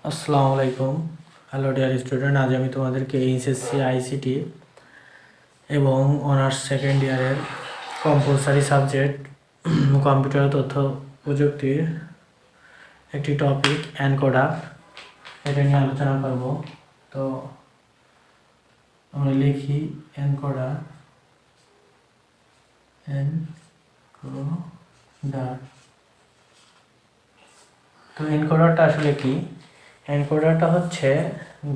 আসসালামু আলাইকুম। Hello dear student, আজ আমি তোমাদেরকে এইচএসসি আইসিটি এবং অনার্স সেকেন্ড ইয়ারের কম্পালসারি সাবজেক্ট কম্পিউটার তথ্য প্রযুক্তির একটি টপিক এনকোডার, এটা নিয়ে আলোচনা করব। তো আমরা লিখি এনকোডার। তো এনকোডারটা আসলে কি? এনকোডারটা হচ্ছে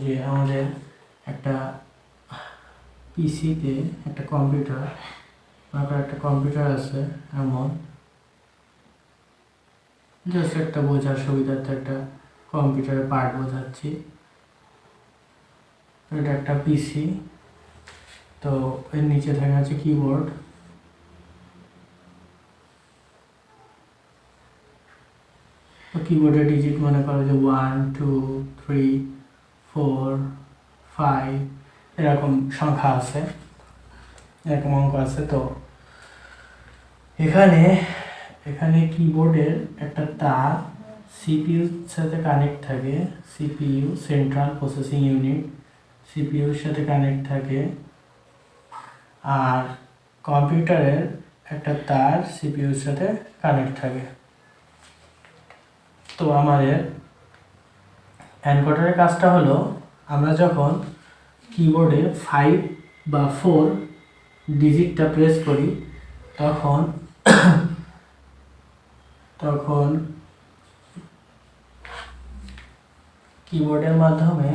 যে আমাদের একটা পিসিতে একটা কম্পিউটার আছে, এমন জাস্ট একটা বোঝার সুবিধার্থে একটা কম্পিউটারের পার্ট বোঝাচ্ছি। এটা একটা পিসি, তো এর নিচে থাকে আছে কিবোর্ড। তো কিবোর্ডের ডিজিট মনে করো যে 1 2 3 4 5 এরকম সংখ্যা আছে, এরকম অঙ্ক আছে। তো এখানে কিবোর্ডের একটা তার সিপিইউর সাথে কানেক্ট থাকে। সিপিইউ সেন্ট্রাল প্রসেসিং ইউনিট, সিপিইউর সাথে কানেক্ট থাকে। আর কম্পিউটারের একটা তার সিপিইউর সাথে কানেক্ট থাকে। তো আমাদের এনকোডারের কাজটা হলো, আমরা যখন কিবোর্ডে 5 বা 4 ডিজিটটা প্রেস করি তখন কিবোর্ডের মাধ্যমে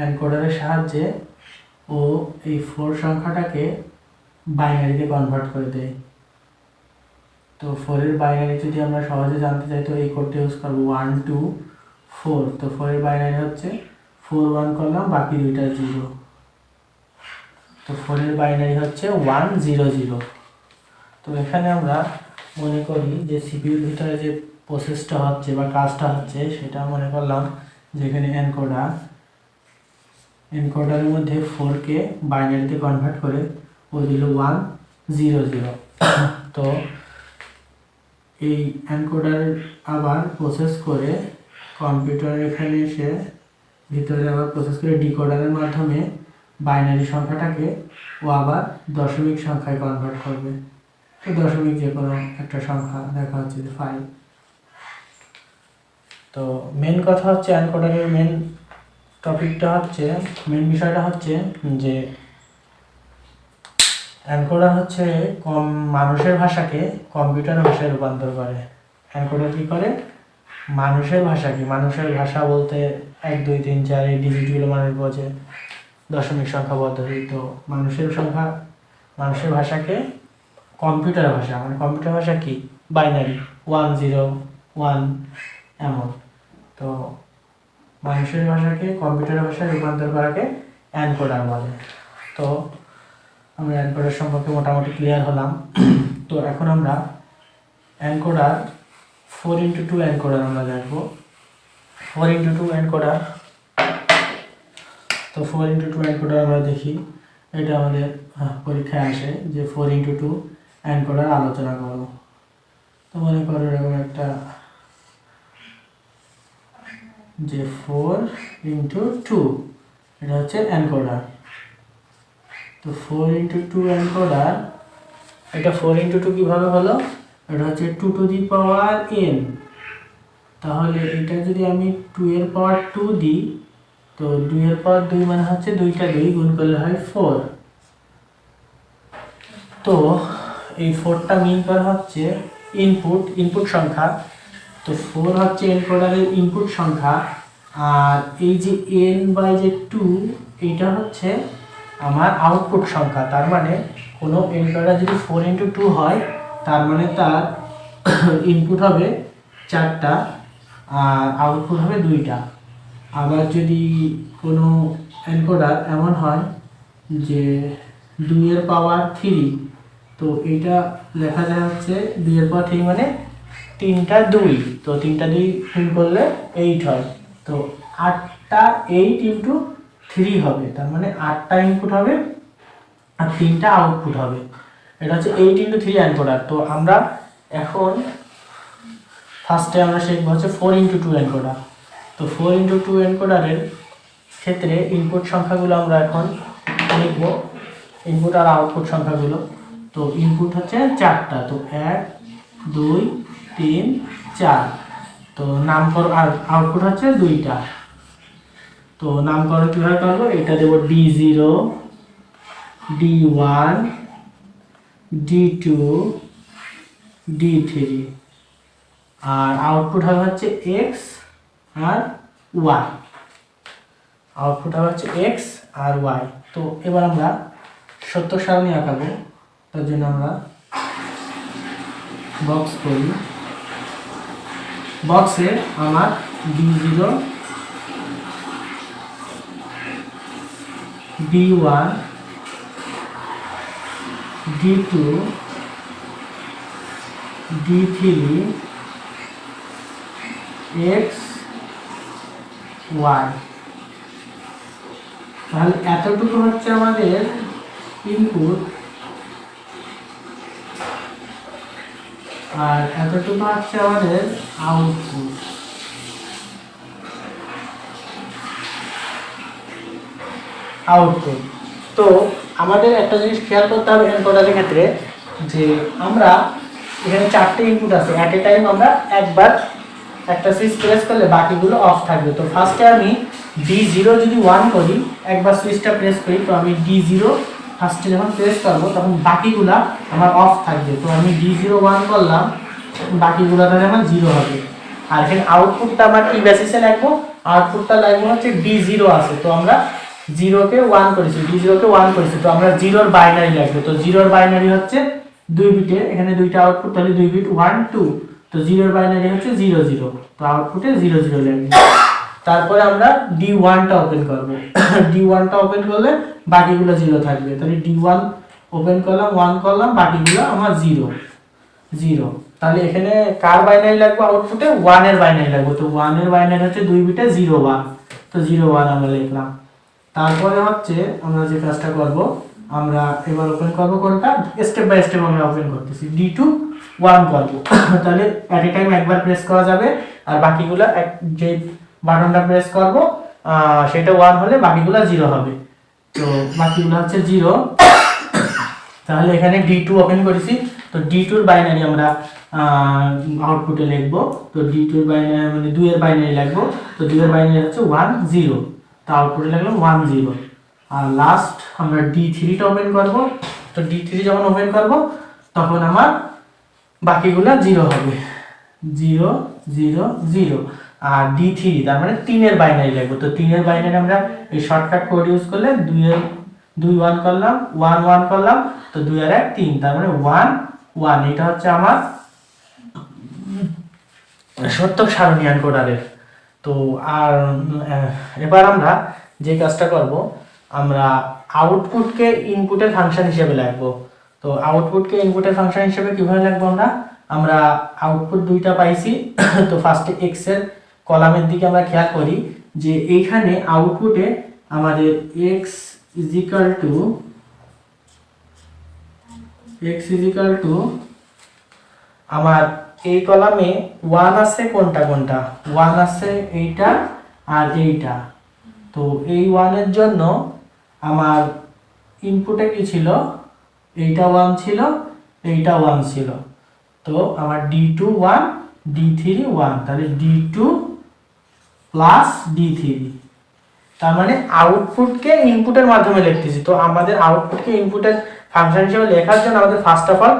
এনকোডারের সাহায্যে ও এই 4 সংখ্যাটাকে বাইনারিতে কনভার্ট করে দেয়। তো 4 এর বাইনারি যদি আমরা সহজে জানতে চাই তো এই কোডটা ইউজ করবো 1 2 4। তো 4 এর বাইনারি হচ্ছে 4 1 করলাম, বাকি দুইটা 0। তো 4 এর বাইনারি হচ্ছে 1 0 0। তো এখানে আমরা মনে করি যে সিপিইউর ভিতরে যে প্রসেসটা হচ্ছে বা কাজটা হচ্ছে সেটা মনে করলাম যেখানে এনকোডারের মধ্যে 4কে বাইনারিতে কনভার্ট করে ও দিল 1 0 0। তো এই এনকোডার আবার প্রসেস করে কম্পিউটার এখানে এসে ভিতরে আবার প্রসেস করে ডিকোডারের মাধ্যমে বাইনারি সংখ্যাটাকে ও আবার দশমিক সংখ্যায় কনভার্ট করবে। তো দশমিক যে কোনো একটা সংখ্যা, দেখা হচ্ছে যে 5। তো মেন কথা হচ্ছে এনকোডারের মেন বিষয়টা হচ্ছে যে এনকোডার হচ্ছে মানুষের ভাষাকে কম্পিউটার ভাষায় রূপান্তর করে। এনকোডার কি করে? মানুষের ভাষা বলতে 1 2 3 4 এই ডিজিটগুলো মানুষ বোঝে, দশমিক সংখ্যা পদ্ধতি। তো মানুষের ভাষাকে কম্পিউটার ভাষা, মানে কম্পিউটার ভাষা কি? বাইনারি 1 0 1 এমন। তো মানুষের ভাষাকে কম্পিউটার ভাষায় রূপান্তর করাকে এনকোডার বলে। তো আমরা এনকোডার সম্পর্কে মোটামুটি ক্লিয়ার হলাম। তো এখন আমরা এনকোডার 4x2 এনকোডার আমরা দেখবো। 4x2 এনকোডার, তো 4x2 এনকোডার আমরা দেখি। এটা আমাদের পরীক্ষায় আসে যে 4x2 এনকোডার আলোচনা করবো। তো মনে করো এরকম একটা যে 4x2 এটা হচ্ছে এনকোডার। তো 4x2 এনকোডার, এটা 4x2 কিভাবে হলো? এটা হচ্ছে 2 টু দি পাওয়ার n। তাহলে এটা যদি আমি 2 এর পাওয়ার 2 দিই, তো 2 এর পাওয়ার 2 মানে হচ্ছে 2টা 2 গুণ করলে হয় 4। তো এই 4টা মিন করা হচ্ছে ইনপুট সংখ্যা। তো 4 হচ্ছে এনকোডারের ইনপুট সংখ্যা, আর এই যে n বাই যে 2 এটা হচ্ছে আমার আউটপুট সংখ্যা। তার মানে কোনো এনকোডার যদি 4x2 হয় তার মানে তার ইনপুট হবে 4টা আর আউটপুট হবে 2টা। আবার যদি কোনো এনকোডার এমন হয় যে 2 এর পাওয়ার 3, তো এটা লেখা যায় হচ্ছে 2 এর পাওয়ার 3 মানে 3টা 2, তো 3টা 2 গুণ করলে 8 হয়। তো 8টা 8 ইন্টু 3 হবে, তার মানে 8টা ইনপুট হবে আর 3টা আউটপুট হবে। এটা হচ্ছে 8 ইন্টু 3 এনকোডার। তো আমরা এখন ফার্স্টে আমরা শিখবো হচ্ছে 4x2 এনকোডার। তো 4x2 এনকোডারের ক্ষেত্রে ইনপুট সংখ্যাগুলো আমরা এখন লিখব, ইনপুট আর আউটপুট সংখ্যাগুলো। তো ইনপুট হচ্ছে 4টা, তো 1 2 3 4। তো নামকরণ আর আউটপুট হচ্ছে 2টা। তো নামকরণ কিভাবে করব, এটা দেব D0 D1 D2 D3, আর আউটপুট হবে হচ্ছে x আর y, আউটপুট হবে হচ্ছে x আর y। তো এবার আমরা সত্য সারণী আঁকাবো, তার জন্য আমরা বক্স করি। বক্সে আমার D0 D1 D2 D3 x y, তাহলে এতটুকু হচ্ছে আমাদের ইনপুট আর এতটুকু হচ্ছে আমাদের আউটপুট। তো আমাদের একটা জিনিস খেয়াল করতে হবে এনকোডারের ক্ষেত্রে, যে আমরা এখানে 4টে ইনপুট আছে, অ্যাট এ টাইম আমরা একবার একটা সুইচ প্রেস করলে বাকিগুলো অফ থাকবে। তো ফার্স্টে আমি D0 যদি 1 করি, একবার সুইচটা প্রেস করি, তো আমি D0 ফার্স্টে যখন প্রেস করবো তখন বাকিগুলা আমার অফ থাকবে। তো আমি D0 1 করলাম, বাকিগুলো তাহলে আমার 0 হবে। আর এখানে আউটপুটটা আমার কি বেসিসে লাগবো, আউটপুটটা লাগবে হচ্ছে D0 আছে, তো আমরা 0-কে 1 করেছি, D0-কে 1 করেছি, তো আমরা 0-র বাইনারি লাগবে। তো 0-র বাইনারি হচ্ছে 2 বিটের, এখানে 2টা আউটপুট, তাহলে 2 বিট 1 2। তো 0-র বাইনারি হচ্ছে 0 0, তো আউটপুটে 0 0 লাগবে। তারপরে আমরা D1টা ওপেন করব। D1টা ওপেন করলে বাকিগুলো 0 থাকবে, তাহলে D1 ওপেন করলাম, 1 করলাম, বাকিগুলো আমার 0 0। তাহলে এখানে কার বাইনারি লাগবে, আউটপুটে 1 এর বাইনারি লাগবে। তো 1 এর বাইনারি হচ্ছে 2 বিটে 0 1, তো 0 1 আমরা লিখলাম। তারপরে হচ্ছে আমরা যে কাজটা করব, আমরা এবার ওপেন করব কোনটা, স্টেপ বাই স্টেপ আমরা ওপেন করতেছি। D2 1 করব, তাহলে অ্যাট এ টাইম একবার প্রেস করা যাবে, আর বাকিগুলো যে বাটনটা প্রেস করব সেটা 1 হলে বাকিগুলো 0 হবে। তো বাকিগুলো হচ্ছে 0। তাহলে এখানে D2 ওপেন করেছি, তো D2 এর বাইনারি আমরা আউটপুটে লিখব। তো D2 এর বাইনারি মানে 2 এর বাইনারি লিখব, তো 2 এর বাইনারি হচ্ছে 1 0, তো আউটপুটে লিখলাম 1 0। আর লাস্ট আমরা D3টা ওপেন করব। তো D3 যখন ওপেন করব তখন আমার বাকিগুলো 0 হবে, 0 0 0। আর D3 তার মানে 3 এর বাইনারি লিখব। তো 3 এর বাইনারি আমরা এই শর্টকাট কোড ইউজ করলে 2 1 করলাম, 1 1 করলাম, তো 2 আর 1 3, তার মানে 1 1। এটা হচ্ছে আমার সত্যক সারণী এনকোডারের। তো আর এবার আমরা যে কাজটা করব, আমরা আউটপুটকে ইনপুটের ফাংশন হিসেবে লিখব। তো আউটপুটকে ইনপুটের ফাংশন হিসেবে কিভাবে লিখব, আমরা আউটপুট 2টা পাইছি। তো ফার্স্টে x এর কলামের দিকে আমরা খেয়াল করি যে এইখানে আউটপুটে আমাদের x আমার এই কলামে 1 আছে, কোনটা 1 আছে এইটা আর এইটা। তো এই 1 এর জন্য আমার ইনপুটে কি ছিল, এইটা 1 ছিল, এইটা 1 ছিল। তো আমার D2 1 D3 1, তাহলে D2 প্লাস D3। তার মানে আউটপুটকে ইনপুটের মাধ্যমে লিখতেছি। তো আমাদের আউটপুটকে ইনপুটের ফাংশন হিসেবে লেখার জন্য আমাদের ফার্স্ট অফ অল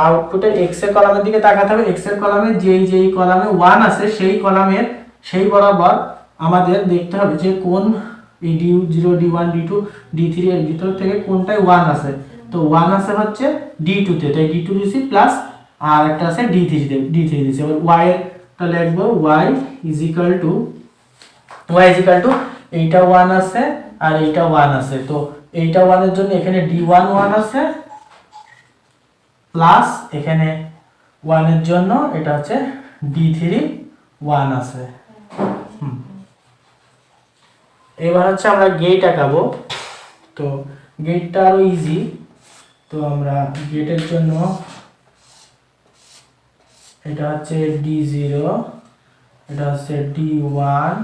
আউটপুটের x এর কলামের দিকে তাকাতে হবে। x এর কলামে যেই কলামে 1 আছে সেই বরাবর আমাদের দেখতে হবে যে কোন এই D0 D1 D2 D3 এর ভিতর থেকে কোনটায় 1 আছে। তো 1 আছে হচ্ছে D2 তে, তাই D2 দিছি, প্লাস আর একটা আছে D3 তে, D3 দিছি। এবার y এরটা লিখব, y is equal to এইটা 1 আছে আর এইটা 1 আছে। তো এইটা 1 এর জন্য এখানে D1 1 আছে, প্লাস এখানে 1 এর জন্য এটা হচ্ছে D3 1 আছে। এবার হচ্ছে আমরা গেট আঁকাবো। তো গেটটা আরো ইজি। তো আমরা গেটের জন্য এটা হচ্ছে D0 এটা হচ্ছে D1,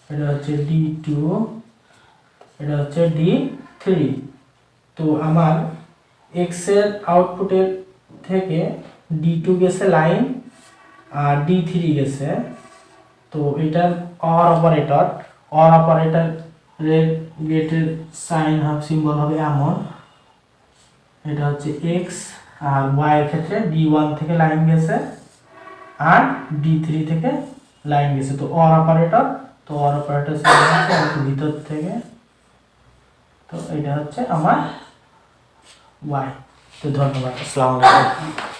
এটা হচ্ছে D2, এটা হচ্ছে D3। তো আমার x এর আউটপুটের থেকে D2 গেছে লাইন আর D3 গেছে। তো এটা অর অপারেটরের গেটের সাইন সিম্বল হবে এমন, এটা হচ্ছে x, আর y এর ক্ষেত্রে D1 থেকে লাইন গেছে আর D3 থেকে লাইন গেছে। তো অর অপারেটর ভিতর থেকে, তো এটা হচ্ছে আমার y। তো ধন্যবাদ, আসসালামু আলাইকুম।